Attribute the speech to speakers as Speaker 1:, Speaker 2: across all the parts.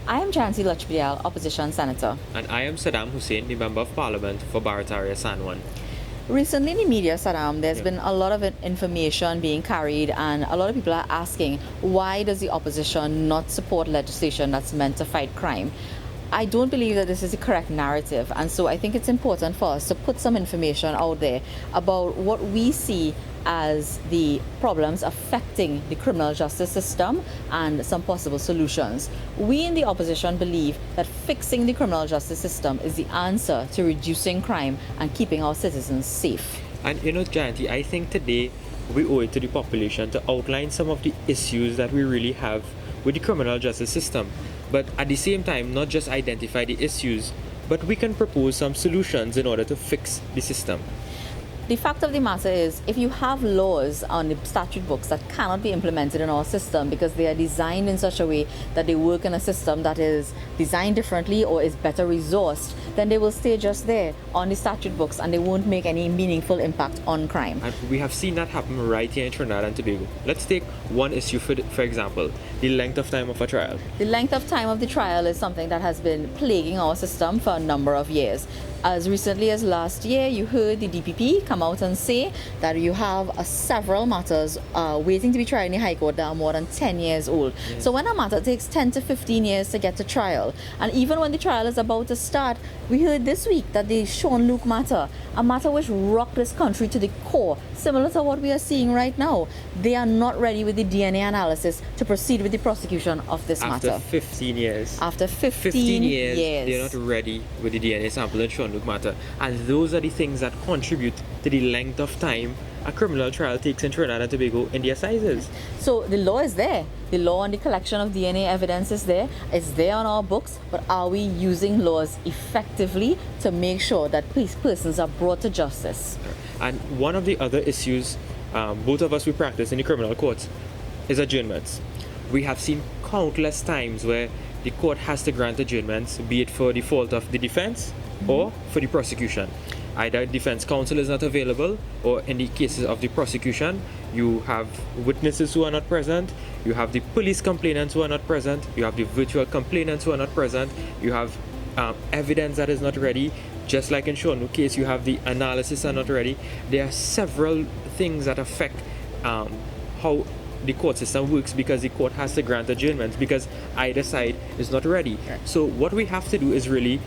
Speaker 1: I am Jayanti Lutchmedial, Opposition Senator.
Speaker 2: And I am Saddam Hussein, the Member of Parliament for Barataria Sanwan.
Speaker 1: Recently in the media, Saddam, there's been a lot of information being carried, and a lot of people are asking, why does the opposition not support legislation that's meant to fight crime? I don't believe that this is the correct narrative, and so I think it's important for us to put some information out there about what we see as the problems affecting the criminal justice system and some possible solutions. We in the opposition believe that fixing the criminal justice system is the answer to reducing crime and keeping our citizens safe.
Speaker 2: And Jayanti, I think today we owe it to the population to outline some of the issues that we really have with the criminal justice system. But at the same time, not just identify the issues, but we can propose some solutions in order to fix the system.
Speaker 1: The fact of the matter is, if you have laws on the statute books that cannot be implemented in our system because they are designed in such a way that they work in a system that is designed differently or is better resourced, then they will stay just there on the statute books and they won't make any meaningful impact on crime.
Speaker 2: And we have seen that happen right here in Trinidad and Tobago. Let's take one issue, for example, the length of time of a trial.
Speaker 1: The length of time of the trial is something that has been plaguing our system for a number of years. As recently as last year, you heard the DPP come out and say that you have several matters waiting to be tried in the High Court that are more than 10 years old. Yes. So when a matter takes 10 to 15 years to get to trial, and even when the trial is about to start, we heard this week that the Sean Luke matter, a matter which rocked this country to the core, similar to what we are seeing right now, they are not ready with the DNA analysis to proceed with the prosecution of this matter.
Speaker 2: After 15 years.
Speaker 1: After 15 years.
Speaker 2: They're not ready with the DNA sample in Sean Luke matter. And those are the things that contribute to the length of time a criminal trial takes in Trinidad and Tobago in the assizes.
Speaker 1: So the law is there. The law on the collection of DNA evidence is there. It's there on our books. But are we using laws effectively to make sure that persons are brought to justice?
Speaker 2: And one of the other issues, both of us we practice in the criminal courts, is adjournments. We have seen countless times where the court has to grant adjournments, be it for the fault of the defense or for the prosecution. Either defense counsel is not available, or in the cases of the prosecution, you have witnesses who are not present, you have the police complainants who are not present, you have the virtual complainants who are not present, you have evidence that is not ready. Just like in Sean Luke's case, you have the analysis are not ready. There are several things that affect how the court system works, because the court has to grant adjournments because either side is not ready. Okay. So what we have to do is really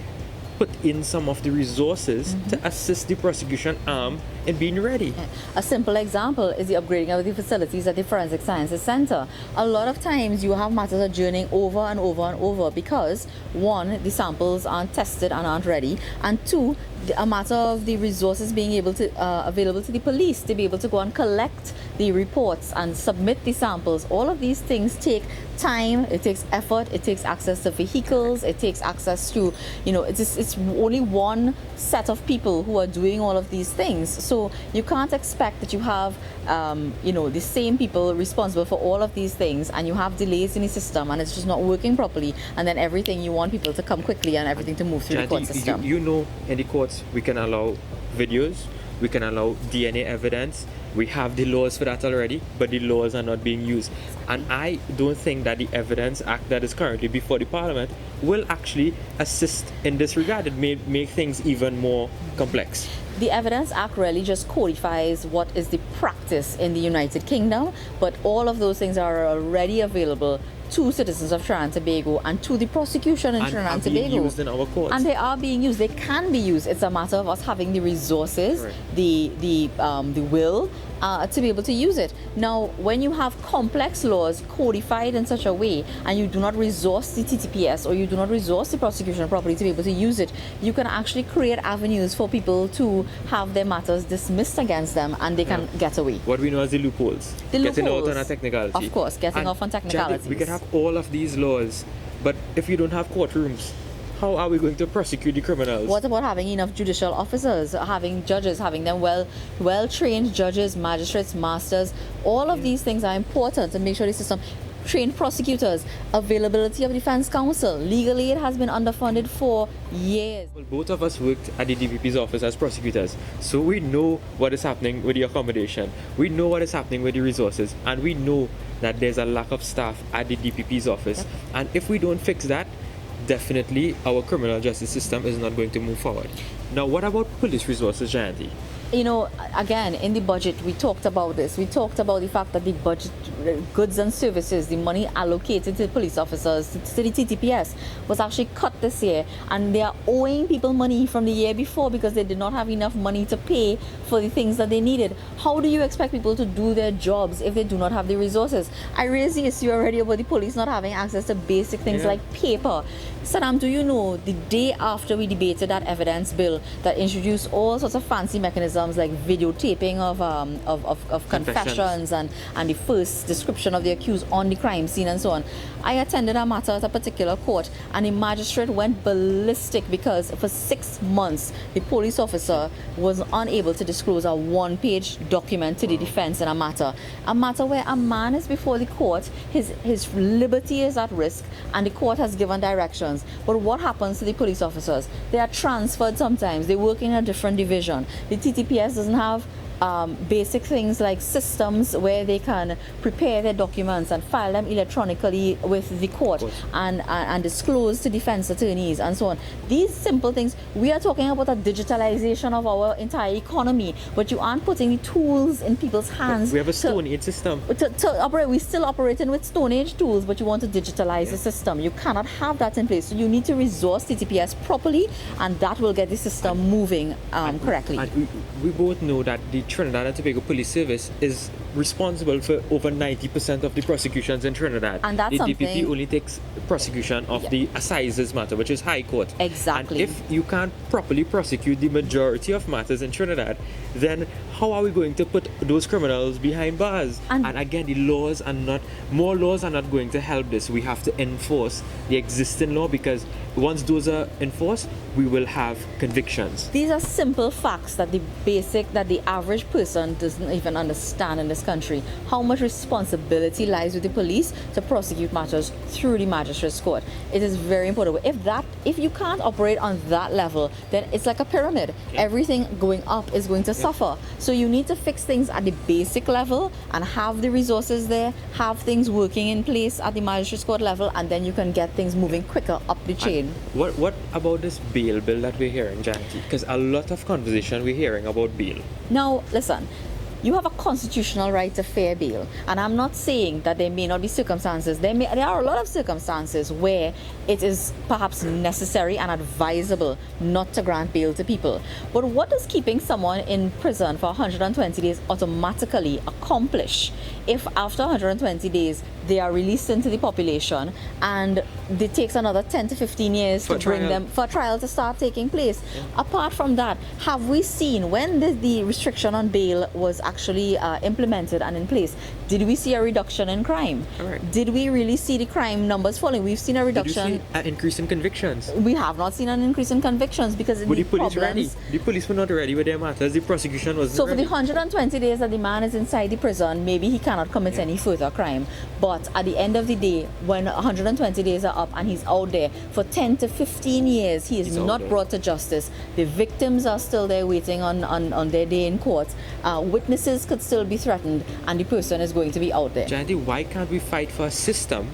Speaker 2: put in some of the resources to assist the prosecution arm in being ready.
Speaker 1: A simple example is the upgrading of the facilities at the Forensic Sciences Center. A lot of times you have matters adjourning over and over and over because, one, the samples aren't tested and aren't ready, and two, a matter of the resources being able to available to the police to be able to go and collect the reports and submit the samples. All of these things take time, it takes effort, it takes access to vehicles, it takes access to, it's only one set of people who are doing all of these things. So you can't expect that you have, the same people responsible for all of these things, and you have delays in the system and it's just not working properly, and then everything you want people to come quickly and everything to move through the court system.
Speaker 2: In the courts, we can allow videos, we can allow DNA evidence. We have the laws for that already, but the laws are not being used. And I don't think that the Evidence Act that is currently before the Parliament will actually assist in this regard. It may make things even more complex.
Speaker 1: The Evidence Act really just codifies what is the practice in the United Kingdom, but all of those things are already available to citizens of Trinidad and Tobago and to the prosecution in Trinidad and Tobago.
Speaker 2: And are being used in our courts.
Speaker 1: And they are being used. They can be used. It's a matter of us having the resources, right, the will to be able to use it. Now, when you have complex laws codified in such a way and you do not resource the TTPS or you do not resource the prosecution properly to be able to use it, you can actually create avenues for people to have their matters dismissed against them and they can get away.
Speaker 2: What we know as the loopholes. Getting out on a technicality.
Speaker 1: Of course, getting off on technicalities.
Speaker 2: We can have all of these laws, but if you don't have courtrooms, how are we going to prosecute the criminals?
Speaker 1: What about having enough judicial officers, having judges, having them well-trained judges, magistrates, masters? All of these things are important to make sure the system. Trained prosecutors, availability of defense counsel. Legal aid has been underfunded for years.
Speaker 2: Well, both of us worked at the DPP's office as prosecutors, so we know what is happening with the accommodation, we know what is happening with the resources, and we know that there's a lack of staff at the DPP's office. Yep. And if we don't fix that, definitely our criminal justice system is not going to move forward. Now, what about police resources, Jayanti?
Speaker 1: You know, again, in the budget, we talked about this. We talked about the fact that the budget, goods and services, the money allocated to the police officers, to the TTPS, was actually cut this year. And they are owing people money from the year before because they did not have enough money to pay for the things that they needed. How do you expect people to do their jobs if they do not have the resources? I raised the issue already about the police not having access to basic things like paper. Saddam, do you know, the day after we debated that evidence bill that introduced all sorts of fancy mechanisms like videotaping of confessions and the first description of the accused on the crime scene and so on, I attended a matter at a particular court, and the magistrate went ballistic because for 6 months the police officer was unable to disclose a one-page document to the defense in a matter where a man is before the court, his liberty is at risk, and the court has given directions. But what happens to the police officers? They are transferred sometimes. They work in a different division. The TTPS doesn't have basic things like systems where they can prepare their documents and file them electronically with the court and disclose to defense attorneys and so on. These simple things, we are talking about a digitalization of our entire economy, but you aren't putting the tools in people's hands.
Speaker 2: We have a Stone Age system.
Speaker 1: To operate, we're still operating with Stone Age tools, but you want to digitalize the system. You cannot have that in place. So you need to resource TTPS properly, and that will get the system moving correctly.
Speaker 2: And we both know that the Trinidad and Tobago Police Service is responsible for over 90% of the prosecutions in Trinidad.
Speaker 1: And that's
Speaker 2: the
Speaker 1: something...
Speaker 2: DPP only takes prosecution of the assizes matter, which is High Court.
Speaker 1: Exactly.
Speaker 2: And if you can't properly prosecute the majority of matters in Trinidad, then how are we going to put those criminals behind bars? And again, more laws are not going to help this. We have to enforce the existing law, because once those are enforced, we will have convictions.
Speaker 1: These are simple facts that the average person doesn't even understand in this country. How much responsibility lies with the police to prosecute matters through the magistrate's court. It is very important. If you can't operate on that level, then it's like a pyramid. Everything going up is going to suffer. So you need to fix things at the basic level and have the resources there, have things working in place at the magistrate's court level, and then you can get things moving quicker up the chain.
Speaker 2: What about this bail bill that we're hearing, Jayanti? Because a lot of conversation we're hearing about bail.
Speaker 1: Now, listen, you have a constitutional right to fair bail, and I'm not saying that there may not be circumstances. There are a lot of circumstances where it is perhaps necessary and advisable not to grant bail to people. But what does keeping someone in prison for 120 days automatically accomplish if after 120 days they are released into the population and it takes another 10 to 15 years to bring them for trial to start taking place? Apart from that, have we seen when the restriction on bail was actually implemented and in place, did we see a reduction in crime?
Speaker 2: Correct.
Speaker 1: Did we really see the crime numbers falling? We've seen a reduction.
Speaker 2: Did you see an increase in convictions?
Speaker 1: We have not seen an increase in convictions because
Speaker 2: Were the police ready? The police were not ready with their matters. The prosecution wasn't
Speaker 1: So
Speaker 2: ready.
Speaker 1: for the 120 days that the man is inside the prison, maybe he cannot commit any further crime. But at the end of the day, when 120 days are up and he's out there for 10 to 15 years, he's not brought to justice. The victims are still there waiting on their day in court. Witnesses could still be threatened, and the person is going to be out there.
Speaker 2: Jayanti, why can't we fight for a system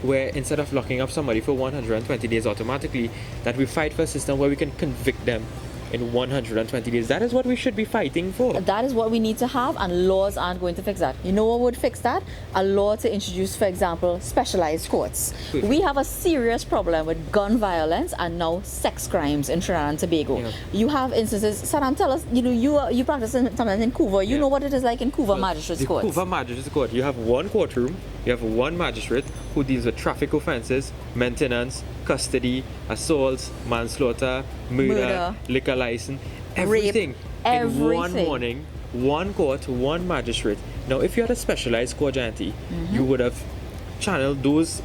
Speaker 2: where instead of locking up somebody for 120 days automatically, that we fight for a system where we can convict them in 120 days? That is what we should be fighting for.
Speaker 1: That is what we need to have, and laws aren't going to fix that. You know what would fix that? A law to introduce, for example, specialized courts. We have a serious problem with gun violence and now sex crimes in Trinidad and Tobago. You have instances. Saddam, tell us, you practice sometimes in Couva. You know what it is like in Couva Magistrates Court.
Speaker 2: Couva Magistrates Court, you have one courtroom, you have one magistrate who deals with traffic offences, maintenance, custody, assaults, manslaughter, murder, liquor license, everything in one morning, one court, one magistrate. Now, if you had a specialized court, Jayanti, you would have channeled those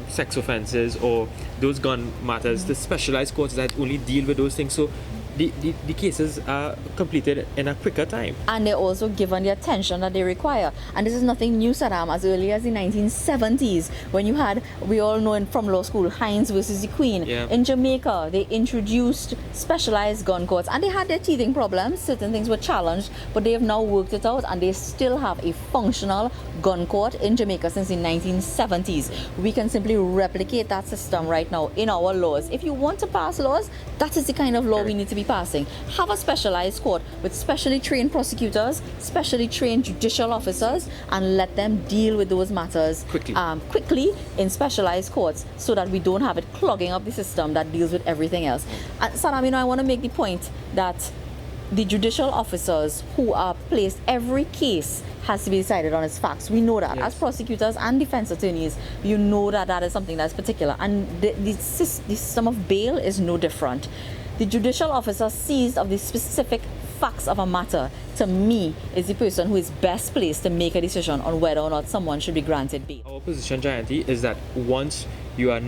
Speaker 2: sex offences or those gun matters to specialized courts that only deal with those things. So the cases are completed in a quicker time.
Speaker 1: And they're also given the attention that they require. And this is nothing new, Saddam. As early as the 1970s, when you had, we all know from law school, Hines versus the Queen.
Speaker 2: Yeah.
Speaker 1: In Jamaica, they introduced specialized gun courts, and they had their teething problems. Certain things were challenged, but they have now worked it out, and they still have a functional gun court in Jamaica since the 1970s. We can simply replicate that system right now in our laws. If you want to pass laws, that is the kind of law we need to be passing. Have a specialized court with specially trained prosecutors, specially trained judicial officers, and let them deal with those matters quickly in specialized courts, so that we don't have it clogging up the system that deals with everything else. And Saddam, I want to make the point that the judicial officers who are placed, every case has to be decided on its facts. We know that.
Speaker 2: Yes.
Speaker 1: As prosecutors and defense attorneys, you know that that is something that's particular. And the system of bail is no different. The judicial officer seized of the specific facts of a matter, to me, is the person who is best placed to make a decision on whether or not someone should be granted bail.
Speaker 2: Our position, Jayanti, is that once you are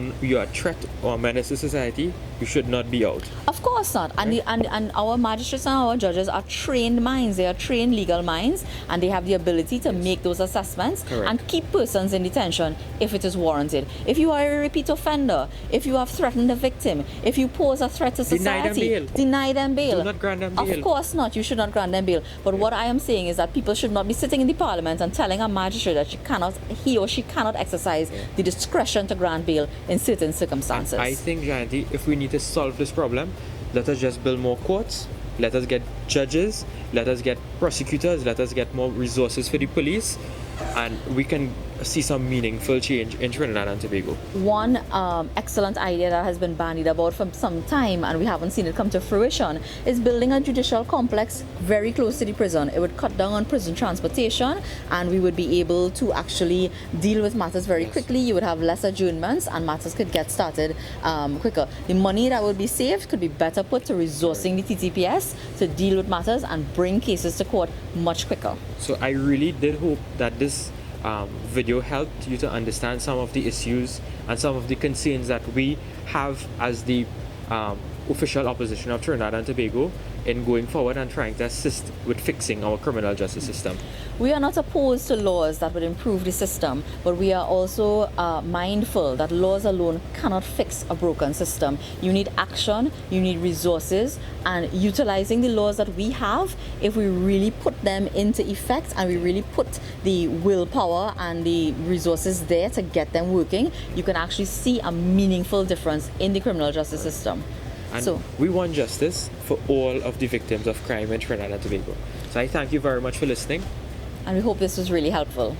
Speaker 2: a threat or a menace to society, you should not be out.
Speaker 1: Of course not. And, and our magistrates and our judges are trained minds. They are trained legal minds, and they have the ability to make those assessments.
Speaker 2: Correct.
Speaker 1: And keep persons in detention if it is warranted. If you are a repeat offender, if you have threatened a victim, if you pose a threat to society, deny them bail.
Speaker 2: Do not grant them bail.
Speaker 1: Of course not. You should not grant them bail. But what I am saying is that people should not be sitting in the parliament and telling a magistrate that he or she cannot exercise the discretion to grant bail in certain circumstances.
Speaker 2: I think, Jayanti, if we need to solve this problem, let us just build more courts, let us get judges, let us get prosecutors, let us get more resources for the police, and we can see some meaningful change in Trinidad and Tobago.
Speaker 1: One excellent idea that has been bandied about for some time, and we haven't seen it come to fruition, is building a judicial complex very close to the prison. It would cut down on prison transportation, and we would be able to actually deal with matters very quickly. You would have less adjournments, and matters could get started quicker. The money that would be saved could be better put to resourcing the TTPS to deal with matters and bring cases to court much quicker.
Speaker 2: So I really did hope that this video helped you to understand some of the issues and some of the concerns that we have as the official opposition of Trinidad and Tobago in going forward and trying to assist with fixing our criminal justice system.
Speaker 1: We are not opposed to laws that would improve the system, but we are also mindful that laws alone cannot fix a broken system. You need action, you need resources, and utilizing the laws that we have, if we really put them into effect and we really put the willpower and the resources there to get them working, you can actually see a meaningful difference in the criminal justice system.
Speaker 2: And we want justice for all of the victims of crime in Trinidad and Tobago. So I thank you very much for listening.
Speaker 1: And we hope this was really helpful.